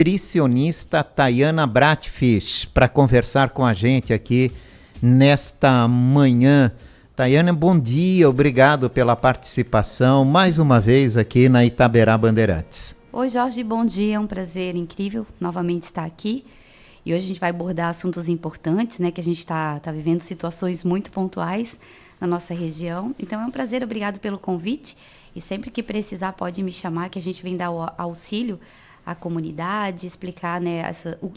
nutricionista Tayana Bratfish para conversar com a gente aqui nesta manhã. Tayana, bom dia, obrigado pela participação mais uma vez aqui na Itaberá Bandeirantes. Oi Jorge, bom dia, é um prazer incrível novamente estar aqui. E hoje a gente vai abordar assuntos importantes, né, que a gente está vivendo situações muito pontuais na nossa região. Então é um prazer, obrigado pelo convite. E sempre que precisar pode me chamar, que a gente vem dar o auxílio à comunidade, explicar, né,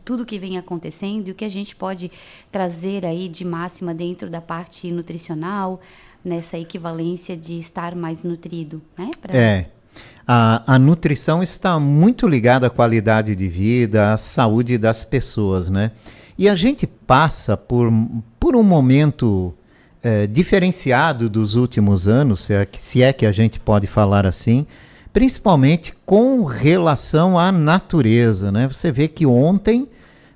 tudo que vem acontecendo e o que a gente pode trazer aí de máxima dentro da parte nutricional, nessa equivalência de estar mais nutrido, né? A nutrição está muito ligada à qualidade de vida, à saúde das pessoas, né? E a gente passa por um momento diferenciado dos últimos anos, se é que a gente pode falar assim, principalmente com relação à natureza, né? Você vê que ontem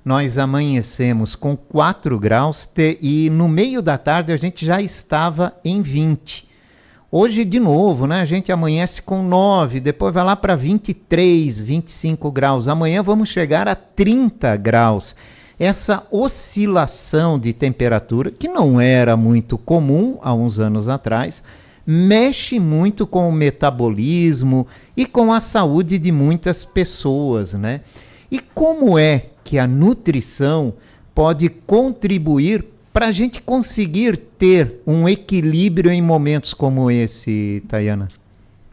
nós amanhecemos com 4 graus e no meio da tarde a gente já estava em 20. Hoje, de novo, né, a gente amanhece com 9, depois vai lá para 23, 25 graus. Amanhã vamos chegar a 30 graus. Essa oscilação de temperatura, que não era muito comum há uns anos atrás, mexe muito com o metabolismo e com a saúde de muitas pessoas, né? E como é que a nutrição pode contribuir para a gente conseguir ter um equilíbrio em momentos como esse, Tayana?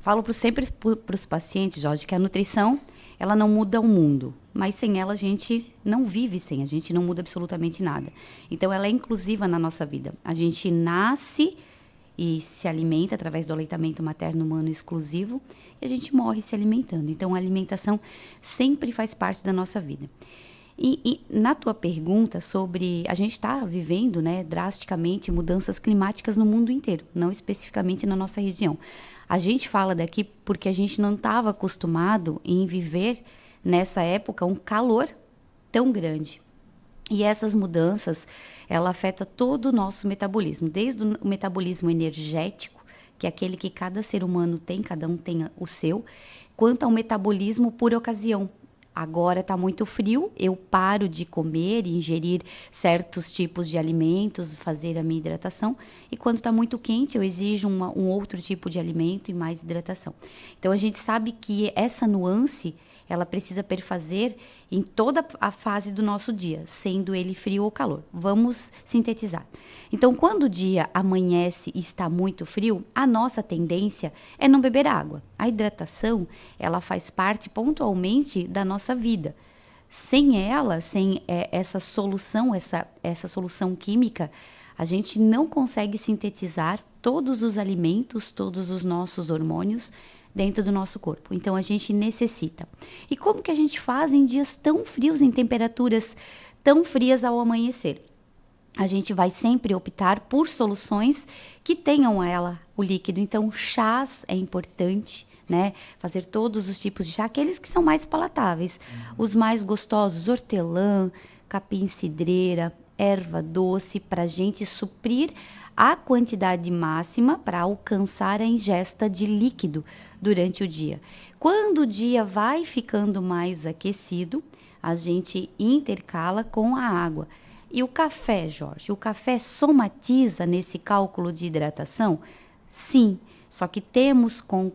Falo sempre para os pacientes, Jorge, que a nutrição, ela não muda o mundo, mas sem ela a gente não vive sem, a gente não muda absolutamente nada. Então ela é inclusiva na nossa vida. A gente nasce e se alimenta através do aleitamento materno humano exclusivo e a gente morre se alimentando. Então a alimentação sempre faz parte da nossa vida. E na tua pergunta sobre, a gente está vivendo, né, drasticamente mudanças climáticas no mundo inteiro, não especificamente na nossa região. A gente fala daqui porque a gente não estava acostumado em viver nessa época um calor tão grande. E essas mudanças, ela afeta todo o nosso metabolismo, desde o metabolismo energético, que é aquele que cada ser humano tem, cada um tem o seu, quanto ao metabolismo por ocasião. Agora está muito frio, eu paro de comer e ingerir certos tipos de alimentos, fazer a minha hidratação. E quando está muito quente, eu exijo um outro tipo de alimento e mais hidratação. Então, a gente sabe que essa nuance, ela precisa perfazer em toda a fase do nosso dia, sendo ele frio ou calor. Vamos sintetizar. Então, quando o dia amanhece e está muito frio, a nossa tendência é não beber água. A hidratação, ela faz parte pontualmente da nossa vida. Sem ela, sem essa solução, essa solução química, a gente não consegue sintetizar todos os alimentos, todos os nossos hormônios dentro do nosso corpo. Então, a gente necessita. E como que a gente faz em dias tão frios, em temperaturas tão frias ao amanhecer? A gente vai sempre optar por soluções que tenham o líquido. Então, chás é importante, né? Fazer todos os tipos de chá, aqueles que são mais palatáveis. Os mais gostosos, hortelã, capim-cidreira, erva doce, para a gente suprir a quantidade máxima para alcançar a ingesta de líquido durante o dia. Quando o dia vai ficando mais aquecido, a gente intercala com a água. E o café, Jorge, o café somatiza nesse cálculo de hidratação? Sim, só que temos que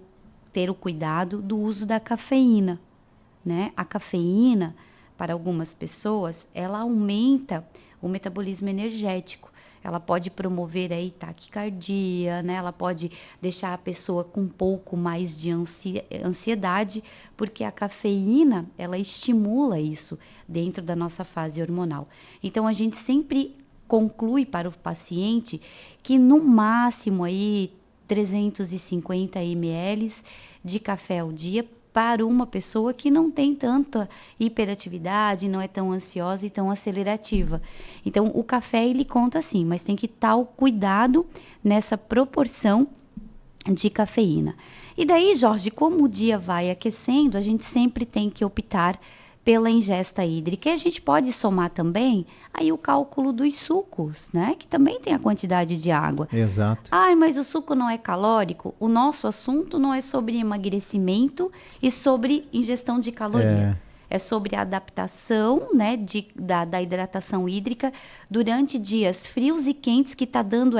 ter o cuidado do uso da cafeína, né? A cafeína, para algumas pessoas, ela aumenta o metabolismo energético. Ela pode promover aí taquicardia, né? Ela pode deixar a pessoa com um pouco mais de ansiedade, porque a cafeína, ela estimula isso dentro da nossa fase hormonal. Então, a gente sempre conclui para o paciente que no máximo aí 350 ml de café ao dia para uma pessoa que não tem tanta hiperatividade, não é tão ansiosa e tão acelerativa. Então, o café, ele conta sim, mas tem que estar o cuidado nessa proporção de cafeína. E daí, Jorge, como o dia vai aquecendo, a gente sempre tem que optar pela ingesta hídrica. E a gente pode somar também aí o cálculo dos sucos, né? Que também tem a quantidade de água. Exato. Ai, mas o suco não é calórico? O nosso assunto não é sobre emagrecimento e sobre ingestão de caloria. é sobre a adaptação, né, da hidratação hídrica durante dias frios e quentes que está dando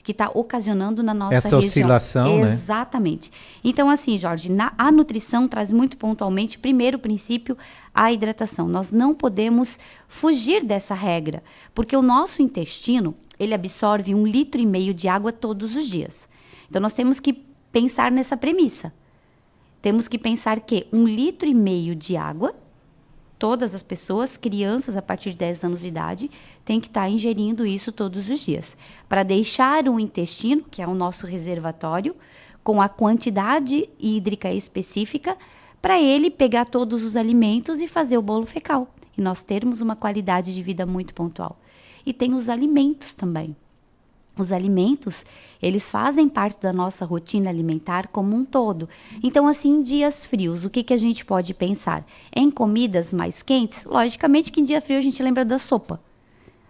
que está ocasionando na nossa essa região. oscilação, né? Exatamente. Então, assim, Jorge, a nutrição traz muito pontualmente, primeiro princípio, a hidratação. Nós não podemos fugir dessa regra, porque o nosso intestino, ele absorve 1,5 litro de água todos os dias. Então, nós temos que pensar nessa premissa. Temos que pensar que 1,5 litro de água, todas as pessoas, crianças a partir de 10 anos de idade, têm que estar ingerindo isso todos os dias. Para deixar o intestino, que é o nosso reservatório, com a quantidade hídrica específica, para ele pegar todos os alimentos e fazer o bolo fecal. E nós termos uma qualidade de vida muito pontual. E tem os alimentos também. Os alimentos, eles fazem parte da nossa rotina alimentar como um todo. Então, assim, em dias frios, o que a gente pode pensar? Em comidas mais quentes, logicamente que em dia frio a gente lembra da sopa,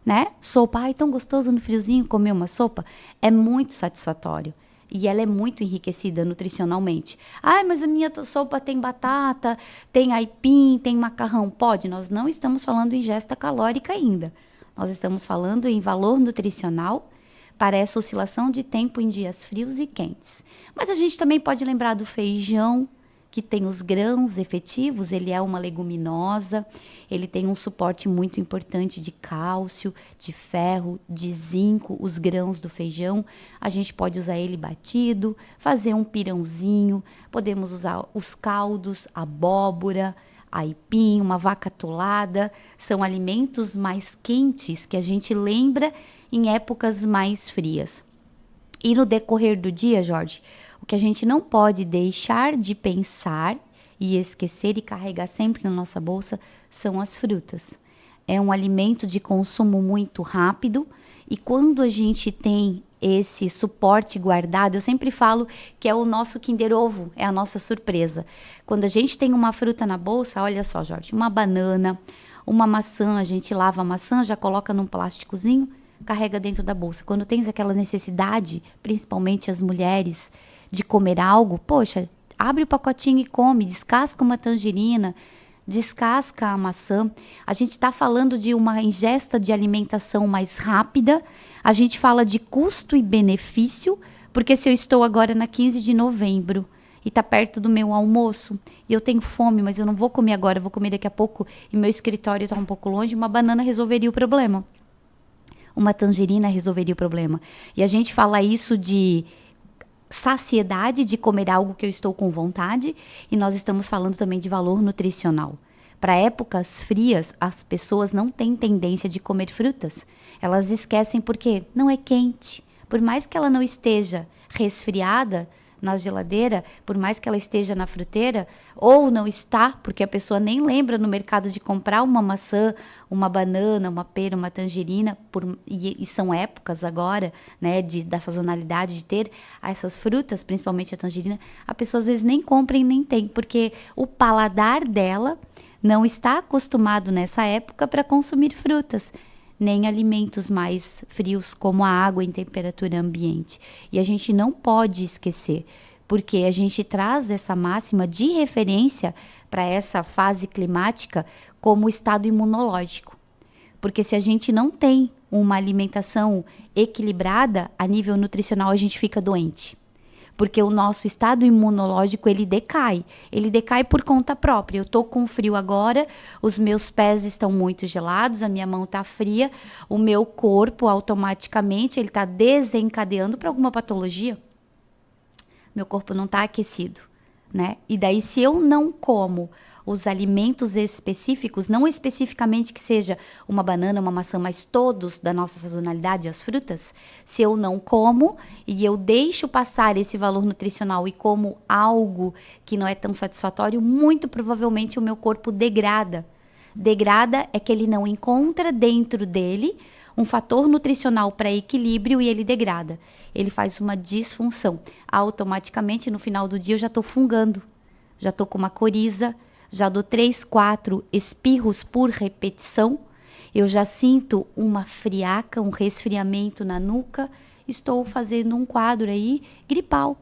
né? Sopa, ai, tão gostoso no friozinho comer uma sopa. É muito satisfatório. E ela é muito enriquecida nutricionalmente. Ah, mas a minha sopa tem batata, tem aipim, tem macarrão. Pode, nós não estamos falando em ingesta calórica ainda. Nós estamos falando em valor nutricional para essa oscilação de tempo em dias frios e quentes. Mas a gente também pode lembrar do feijão, que tem os grãos efetivos, ele é uma leguminosa, ele tem um suporte muito importante de cálcio, de ferro, de zinco, os grãos do feijão. A gente pode usar ele batido, fazer um pirãozinho, podemos usar os caldos, abóbora, aipim, uma vaca atolada. São alimentos mais quentes que a gente lembra em épocas mais frias. E no decorrer do dia, Jorge, o que a gente não pode deixar de pensar e esquecer e carregar sempre na nossa bolsa são as frutas. É um alimento de consumo muito rápido e quando a gente tem esse suporte guardado, eu sempre falo que é o nosso Kinder Ovo, é a nossa surpresa. Quando a gente tem uma fruta na bolsa, olha só, Jorge, uma banana, uma maçã, a gente lava a maçã, já coloca num plásticozinho, carrega dentro da bolsa. Quando tens aquela necessidade, principalmente as mulheres, de comer algo, poxa, abre o pacotinho e come, descasca uma tangerina, descasca a maçã. A gente está falando de uma ingesta de alimentação mais rápida, a gente fala de custo e benefício, porque se eu estou agora na 15 de novembro e está perto do meu almoço, e eu tenho fome, mas eu não vou comer agora, eu vou comer daqui a pouco, e meu escritório está um pouco longe, uma banana resolveria o problema. Uma tangerina resolveria o problema. E a gente fala isso de saciedade, de comer algo que eu estou com vontade, e nós estamos falando também de valor nutricional. Para épocas frias, as pessoas não têm tendência de comer frutas. Elas esquecem porque não é quente. Por mais que ela não esteja resfriada na geladeira, por mais que ela esteja na fruteira, ou não está, porque a pessoa nem lembra no mercado de comprar uma maçã, uma banana, uma pera, uma tangerina, e são épocas agora, né, da sazonalidade de ter essas frutas, principalmente a tangerina, a pessoa às vezes nem compra e nem tem, porque o paladar dela não está acostumado nessa época para consumir frutas, nem alimentos mais frios como a água em temperatura ambiente. E a gente não pode esquecer, porque a gente traz essa máxima de referência para essa fase climática como estado imunológico. Porque se a gente não tem uma alimentação equilibrada, a nível nutricional a gente fica doente. Porque o nosso estado imunológico, ele decai por conta própria. Eu estou com frio agora, os meus pés estão muito gelados, a minha mão está fria, o meu corpo automaticamente ele está desencadeando para alguma patologia. Meu corpo não está aquecido, né? E daí se eu não como os alimentos específicos, não especificamente que seja uma banana, uma maçã, mas todos da nossa sazonalidade, as frutas, se eu não como e eu deixo passar esse valor nutricional e como algo que não é tão satisfatório, muito provavelmente o meu corpo degrada. Degrada é que ele não encontra dentro dele um fator nutricional para equilíbrio e ele degrada. Ele faz uma disfunção. Automaticamente, no final do dia, eu já estou fungando, já estou com uma coriza, já dou 3, 4 espirros por repetição, eu já sinto uma friaca, um resfriamento na nuca, estou fazendo um quadro aí gripal.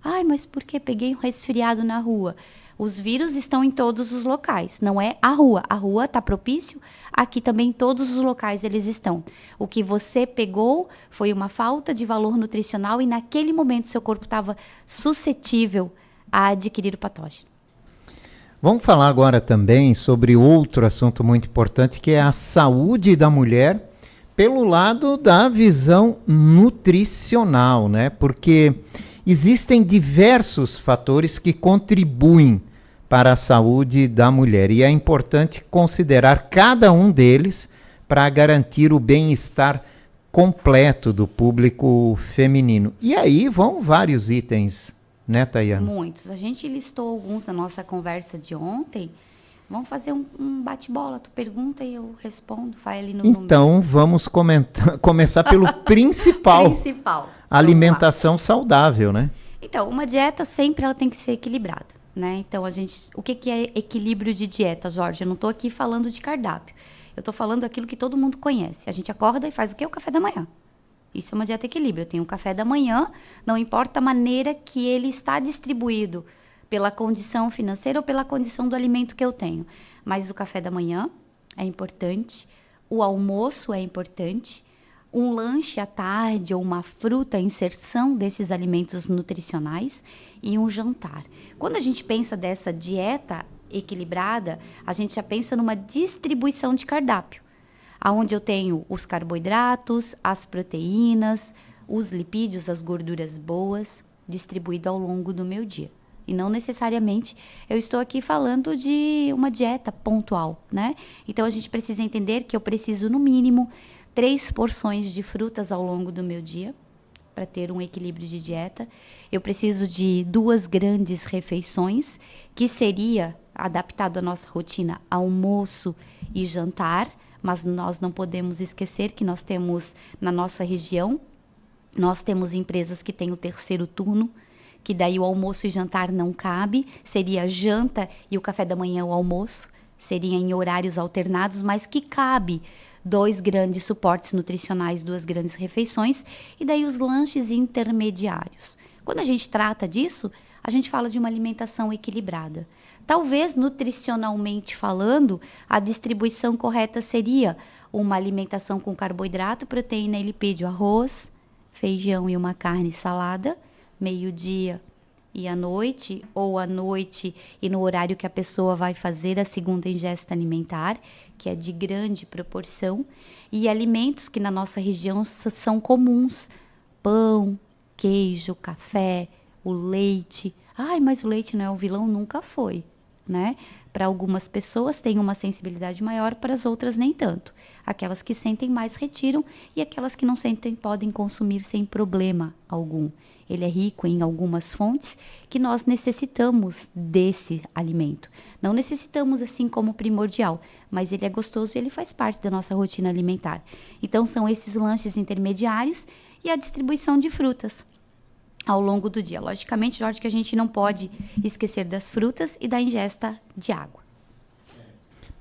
Ai, mas por que peguei um resfriado na rua? Os vírus estão em todos os locais, não é a rua. A rua está propício, aqui também em todos os locais eles estão. O que você pegou foi uma falta de valor nutricional e naquele momento seu corpo estava suscetível a adquirir o patógeno. Vamos falar agora também sobre outro assunto muito importante, que é a saúde da mulher pelo lado da visão nutricional, né? Porque existem diversos fatores que contribuem para a saúde da mulher e é importante considerar cada um deles para garantir o bem-estar completo do público feminino. E aí vão vários itens, né, Tayana? Muitos. A gente listou alguns na nossa conversa de ontem. Vamos fazer um bate-bola. Tu pergunta e eu respondo. Vai ali no Então, vamos começar pelo principal. Principal. Alimentação saudável, né? Então, uma dieta sempre ela tem que ser equilibrada, né? Então, o que é equilíbrio de dieta, Jorge? Eu não estou aqui falando de cardápio. Eu estou falando aquilo que todo mundo conhece. A gente acorda e faz o quê? O café da manhã. Isso é uma dieta equilíbrio. Eu tenho o café da manhã, não importa a maneira que ele está distribuído, pela condição financeira ou pela condição do alimento que eu tenho. Mas o café da manhã é importante, o almoço é importante, um lanche à tarde ou uma fruta, a inserção desses alimentos nutricionais e um jantar. Quando a gente pensa dessa dieta equilibrada, a gente já pensa numa distribuição de cardápio, onde eu tenho os carboidratos, as proteínas, os lipídios, as gorduras boas, distribuído ao longo do meu dia. E não necessariamente eu estou aqui falando de uma dieta pontual, né? Então, a gente precisa entender que eu preciso, no mínimo, 3 porções de frutas ao longo do meu dia, para ter um equilíbrio de dieta. Eu preciso de 2 grandes refeições, que seria adaptado à nossa rotina, almoço e jantar, mas nós não podemos esquecer que nós temos, na nossa região, nós temos empresas que têm o 3º turno, que daí o almoço e jantar não cabe, seria a janta e o café da manhã o almoço, seria em horários alternados, mas que cabe 2 grandes suportes nutricionais, 2 grandes refeições, e daí os lanches intermediários. Quando a gente trata disso, a gente fala de uma alimentação equilibrada. Talvez, nutricionalmente falando, a distribuição correta seria uma alimentação com carboidrato, proteína e lipídio, arroz, feijão e uma carne salada, meio-dia e à noite, ou à noite e no horário que a pessoa vai fazer a segunda ingesta alimentar, que é de grande proporção, e alimentos que na nossa região são comuns, pão, queijo, café, o leite. Ai, mas o leite não é o vilão? Nunca foi, né? Para algumas pessoas tem uma sensibilidade maior, para as outras nem tanto. Aquelas que sentem mais retiram e aquelas que não sentem podem consumir sem problema algum. Ele é rico em algumas fontes que nós necessitamos desse alimento. Não necessitamos assim como primordial, mas ele é gostoso e ele faz parte da nossa rotina alimentar. Então, são esses lanches intermediários e a distribuição de frutas ao longo do dia. Logicamente, Jorge, que a gente não pode esquecer das frutas e da ingesta de água.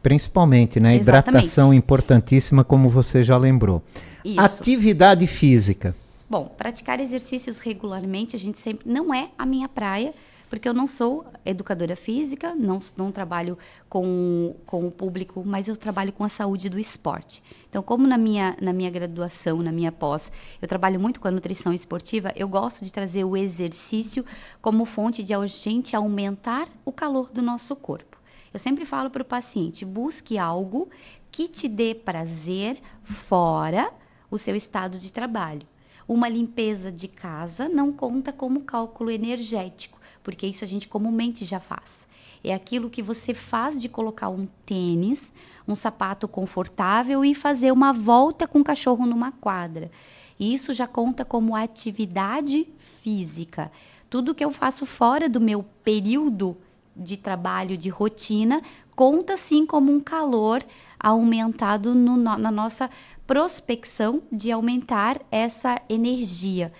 Principalmente, né? Hidratação importantíssima, como você já lembrou. Isso. Atividade física. Bom, praticar exercícios regularmente, a gente sempre... Não é a minha praia, porque eu não sou educadora física, não trabalho com o público, mas eu trabalho com a saúde do esporte. Então, como na minha graduação, na minha pós, eu trabalho muito com a nutrição esportiva, eu gosto de trazer o exercício como fonte de a gente aumentar o calor do nosso corpo. Eu sempre falo para o paciente, busque algo que te dê prazer fora o seu estado de trabalho. Uma limpeza de casa não conta como cálculo energético, porque isso a gente comumente já faz. É aquilo que você faz de colocar um tênis, um sapato confortável e fazer uma volta com o cachorro numa quadra. Isso já conta como atividade física. Tudo que eu faço fora do meu período de trabalho, de rotina, conta sim como um calor aumentado na nossa prospecção de aumentar essa energia.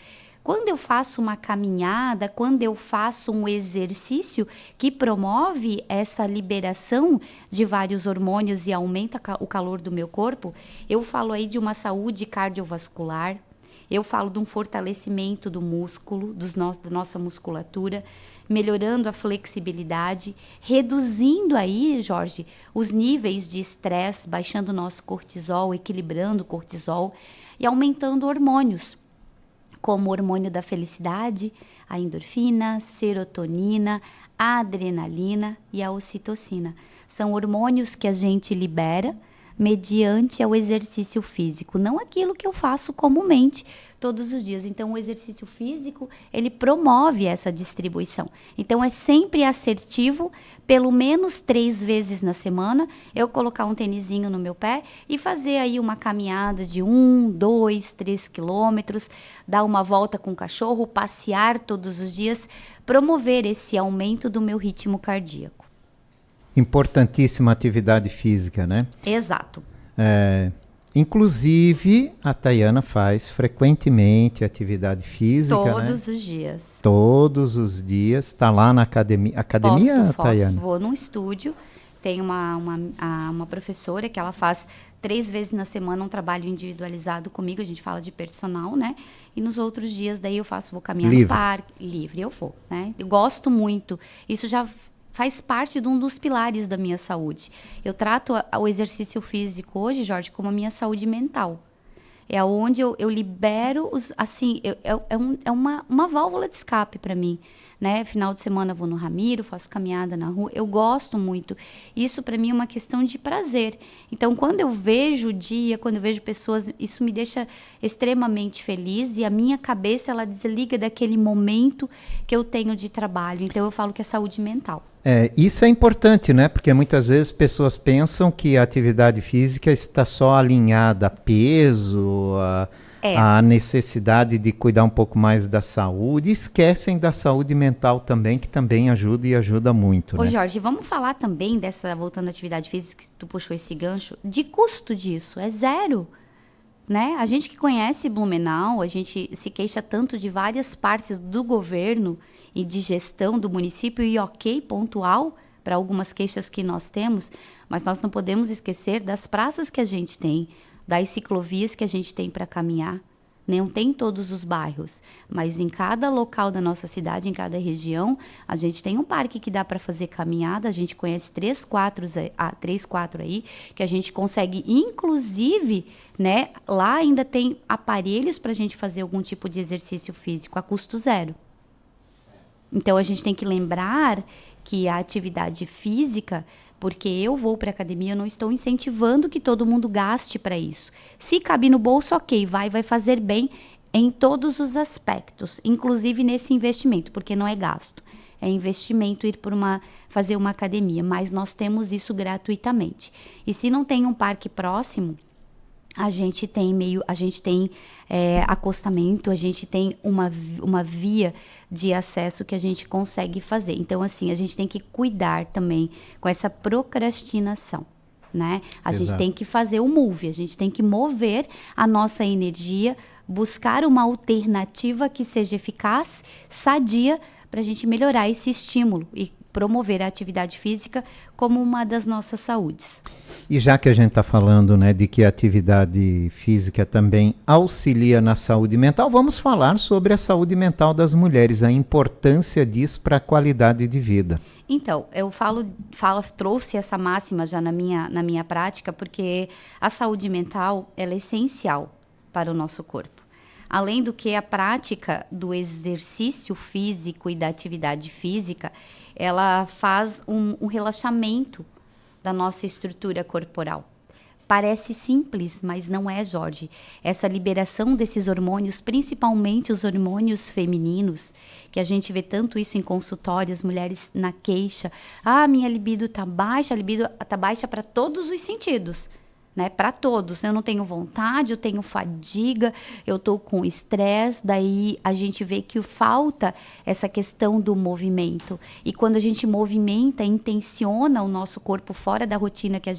Quando eu faço uma caminhada, quando eu faço um exercício que promove essa liberação de vários hormônios e aumenta o calor do meu corpo, eu falo aí de uma saúde cardiovascular, eu falo de um fortalecimento do músculo, da nossa musculatura, melhorando a flexibilidade, reduzindo aí, Jorge, os níveis de estresse, baixando o nosso cortisol, equilibrando o cortisol e aumentando hormônios, como o hormônio da felicidade, a endorfina, serotonina, a adrenalina e a ocitocina. São hormônios que a gente libera mediante o exercício físico, não aquilo que eu faço comumente todos os dias. Então, o exercício físico, ele promove essa distribuição. Então, é sempre assertivo, pelo menos 3 vezes na semana, eu colocar um tênisinho no meu pé e fazer aí uma caminhada de 1, 2, 3 quilômetros, dar uma volta com o cachorro, passear todos os dias, promover esse aumento do meu ritmo cardíaco. Importantíssima atividade física, né? Exato. Inclusive, a Tayana faz frequentemente atividade física, Todos né? os dias. Todos os dias. Está lá na academia. Academia, Posto foto, Tayana? vou num estúdio. Tem uma professora que ela faz 3 vezes na semana um trabalho individualizado comigo. A gente fala de personal, né? E nos outros dias, daí vou caminhar Livre. no parque. Livre, eu vou, né? Eu gosto muito. Isso já faz parte de um dos pilares da minha saúde. Eu trato o exercício físico hoje, Jorge, como a minha saúde mental. É onde eu libero é uma válvula de escape para mim, né? Final de semana eu vou no Ramiro, faço caminhada na rua, eu gosto muito. Isso para mim é uma questão de prazer. Então, quando eu vejo o dia, quando eu vejo pessoas, isso me deixa extremamente feliz e a minha cabeça, ela desliga daquele momento que eu tenho de trabalho. Então, eu falo que é saúde mental. Isso é importante, né? Porque muitas vezes pessoas pensam que a atividade física está só alinhada a peso, a necessidade de cuidar um pouco mais da saúde, e esquecem da saúde mental também, que também ajuda e ajuda muito, Ô, né? Jorge, vamos falar também voltando à atividade física, que tu puxou esse gancho, de custo disso, é zero. Né? A gente que conhece Blumenau, a gente se queixa tanto de várias partes do governo e de gestão do município, e ok, pontual para algumas queixas que nós temos, mas nós não podemos esquecer das praças que a gente tem, das ciclovias que a gente tem para caminhar. Não tem em todos os bairros, mas em cada local da nossa cidade, em cada região, a gente tem um parque que dá para fazer caminhada. A gente conhece 3, 4 aí, que a gente consegue, inclusive, né? Lá ainda tem aparelhos para a gente fazer algum tipo de exercício físico a custo zero. Então, a gente tem que lembrar que a atividade física, porque eu vou para a academia, eu não estou incentivando que todo mundo gaste para isso. Se cabe no bolso, ok, vai fazer bem em todos os aspectos, inclusive nesse investimento, porque não é gasto. É investimento ir fazer uma academia, mas nós temos isso gratuitamente. E se não tem um parque próximo, a gente tem acostamento, a gente tem uma via de acesso que a gente consegue fazer. Então, assim, a gente tem que cuidar também com essa procrastinação, né? A gente tem que fazer o move, a gente tem que mover a nossa energia, buscar uma alternativa que seja eficaz, sadia, para a gente melhorar esse estímulo e promover a atividade física como uma das nossas saúdes. E já que a gente está falando, né, de que a atividade física também auxilia na saúde mental, vamos falar sobre a saúde mental das mulheres, a importância disso para a qualidade de vida. Então, eu trouxe essa máxima já na minha prática, porque a saúde mental, ela é essencial para o nosso corpo. Além do que a prática do exercício físico e da atividade física, ela faz um relaxamento da nossa estrutura corporal. Parece simples, mas não é, Jorge. Essa liberação desses hormônios, principalmente os hormônios femininos, que a gente vê tanto isso em consultório, as mulheres na queixa. Minha libido tá baixa, a libido tá baixa para todos os sentidos. Né, para todos, eu não tenho vontade, eu tenho fadiga, eu estou com estresse, daí a gente vê que falta essa questão do movimento. E quando a gente movimenta, intenciona o nosso corpo fora da rotina que a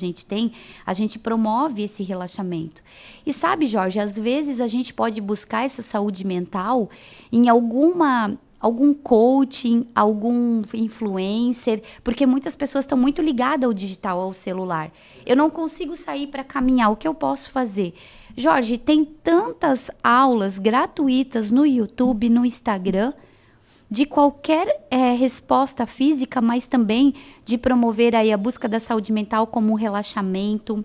gente promove esse relaxamento. E sabe, Jorge, às vezes a gente pode buscar essa saúde mental em algum coaching, algum influencer, porque muitas pessoas estão muito ligadas ao digital, ao celular. Eu não consigo sair para caminhar, o que eu posso fazer? Jorge, tem tantas aulas gratuitas no YouTube, no Instagram, de qualquer resposta física, mas também de promover aí a busca da saúde mental como um relaxamento,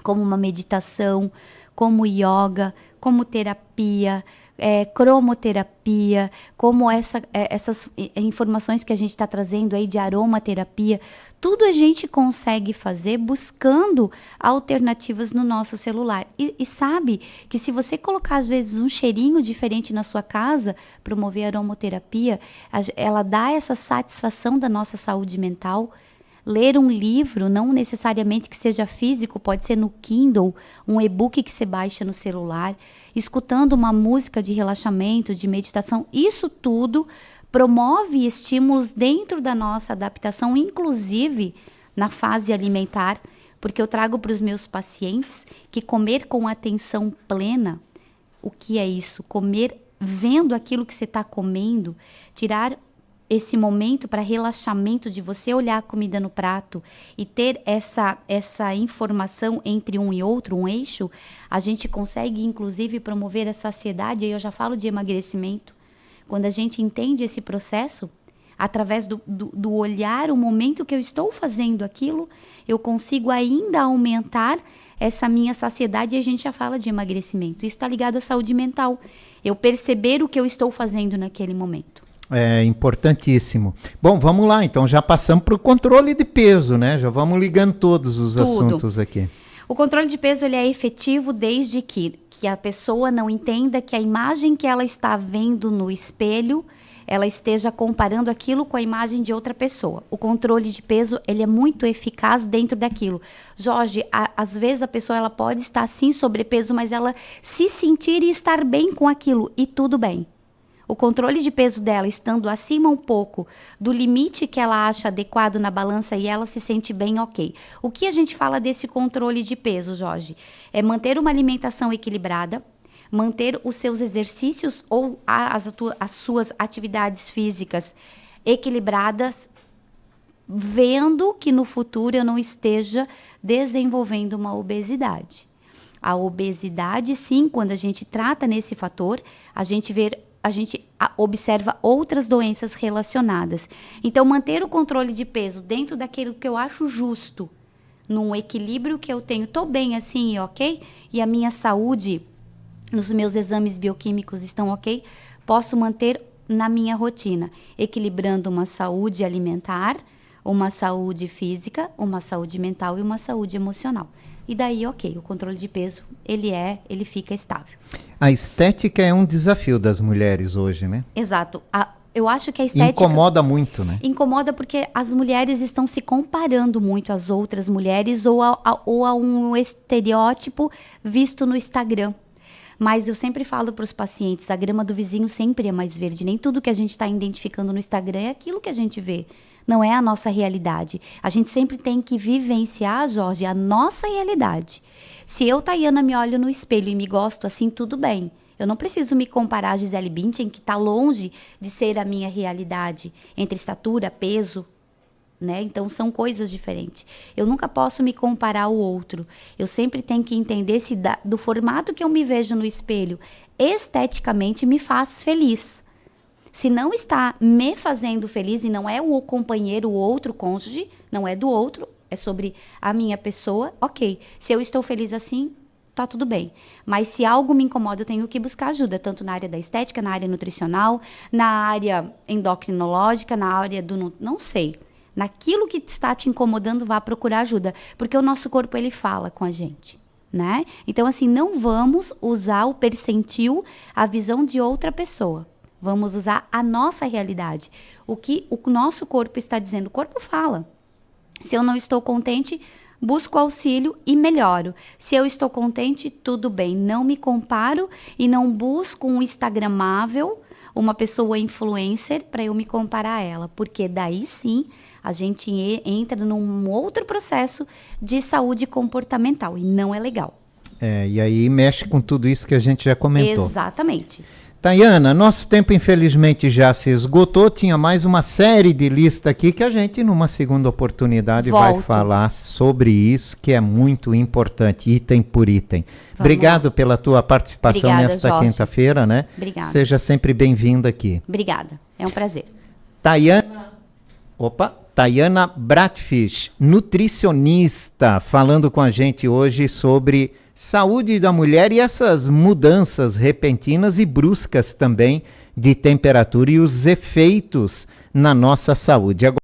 como uma meditação, como yoga, como terapia, cromoterapia, como essas informações que a gente está trazendo aí de aromaterapia, tudo a gente consegue fazer buscando alternativas no nosso celular. E sabe que se você colocar às vezes um cheirinho diferente na sua casa, promover a aromaterapia, ela dá essa satisfação da nossa saúde mental. Ler um livro, não necessariamente que seja físico, pode ser no Kindle, um e-book que você baixa no celular, escutando uma música de relaxamento, de meditação, isso tudo promove estímulos dentro da nossa adaptação, inclusive na fase alimentar, porque eu trago para os meus pacientes que comer com atenção plena, o que é isso? Comer vendo aquilo que você está comendo, tirar esse momento para relaxamento de você olhar a comida no prato e ter essa informação entre um e outro, um eixo, a gente consegue inclusive promover a saciedade. Aí eu já falo de emagrecimento. Quando a gente entende esse processo, através do olhar, o momento que eu estou fazendo aquilo, eu consigo ainda aumentar essa minha saciedade e a gente já fala de emagrecimento. Isso está ligado à saúde mental. Eu perceber o que eu estou fazendo naquele momento. É importantíssimo. Bom, vamos lá, então já passamos para o controle de peso, né? Já vamos ligando todos os assuntos aqui. O controle de peso ele é efetivo desde que a pessoa não entenda que a imagem que ela está vendo no espelho, ela esteja comparando aquilo com a imagem de outra pessoa. O controle de peso ele é muito eficaz dentro daquilo. Jorge, às vezes a pessoa ela pode estar sim sobrepeso, mas ela se sentir e estar bem com aquilo e tudo bem. O controle de peso dela estando acima um pouco do limite que ela acha adequado na balança e ela se sente bem, ok. O que a gente fala desse controle de peso, Jorge? É manter uma alimentação equilibrada, manter os seus exercícios ou as suas atividades físicas equilibradas, vendo que no futuro eu não esteja desenvolvendo uma obesidade. A obesidade, sim, quando a gente trata nesse fator, a gente observa outras doenças relacionadas. Então, manter o controle de peso dentro daquilo que eu acho justo, num equilíbrio que eu tenho, estou bem assim, ok? E a minha saúde, nos meus exames bioquímicos estão ok? Posso manter na minha rotina, equilibrando uma saúde alimentar, uma saúde física, uma saúde mental e uma saúde emocional. E daí, ok, o controle de peso, ele fica estável. A estética é um desafio das mulheres hoje, né? Exato. Eu acho que a estética... Incomoda muito, né? Incomoda porque as mulheres estão se comparando muito às outras mulheres ou a um estereótipo visto no Instagram. Mas eu sempre falo para os pacientes, a grama do vizinho sempre é mais verde. Nem tudo que a gente está identificando no Instagram é aquilo que a gente vê. Não é a nossa realidade. A gente sempre tem que vivenciar, Jorge, a nossa realidade. Se eu, Tayana, me olho no espelho e me gosto assim, tudo bem. Eu não preciso me comparar a Gisele Bündchen, que está longe de ser a minha realidade, entre estatura, peso, né? Então, são coisas diferentes. Eu nunca posso me comparar ao outro. Eu sempre tenho que entender se do formato que eu me vejo no espelho, esteticamente me faz feliz. Se não está me fazendo feliz e não é o companheiro, o outro cônjuge, não é do outro, é sobre a minha pessoa, ok. Se eu estou feliz assim, tá tudo bem. Mas se algo me incomoda, eu tenho que buscar ajuda, tanto na área da estética, na área nutricional, na área endocrinológica, na área do... não sei. Naquilo que está te incomodando, vá procurar ajuda. Porque o nosso corpo, ele fala com a gente, né? Então, assim, não vamos usar o percentil, a visão de outra pessoa. Vamos usar a nossa realidade. O que o nosso corpo está dizendo, o corpo fala. Se eu não estou contente, busco auxílio e melhoro. Se eu estou contente, tudo bem. Não me comparo e não busco um instagramável, uma pessoa influencer, para eu me comparar a ela. Porque daí sim, a gente entra num outro processo de saúde comportamental. E não é legal. E aí mexe com tudo isso que a gente já comentou. Exatamente. Tayana, nosso tempo infelizmente já se esgotou, tinha mais uma série de lista aqui que a gente numa segunda oportunidade vai falar sobre isso, que é muito importante, item por item. Obrigado pela tua participação. Obrigada, nesta quinta-feira, né? Obrigada. Seja sempre bem-vinda aqui. Obrigada, é um prazer. Tayana Bratfish, nutricionista, falando com a gente hoje sobre saúde da mulher e essas mudanças repentinas e bruscas também de temperatura e os efeitos na nossa saúde. Agora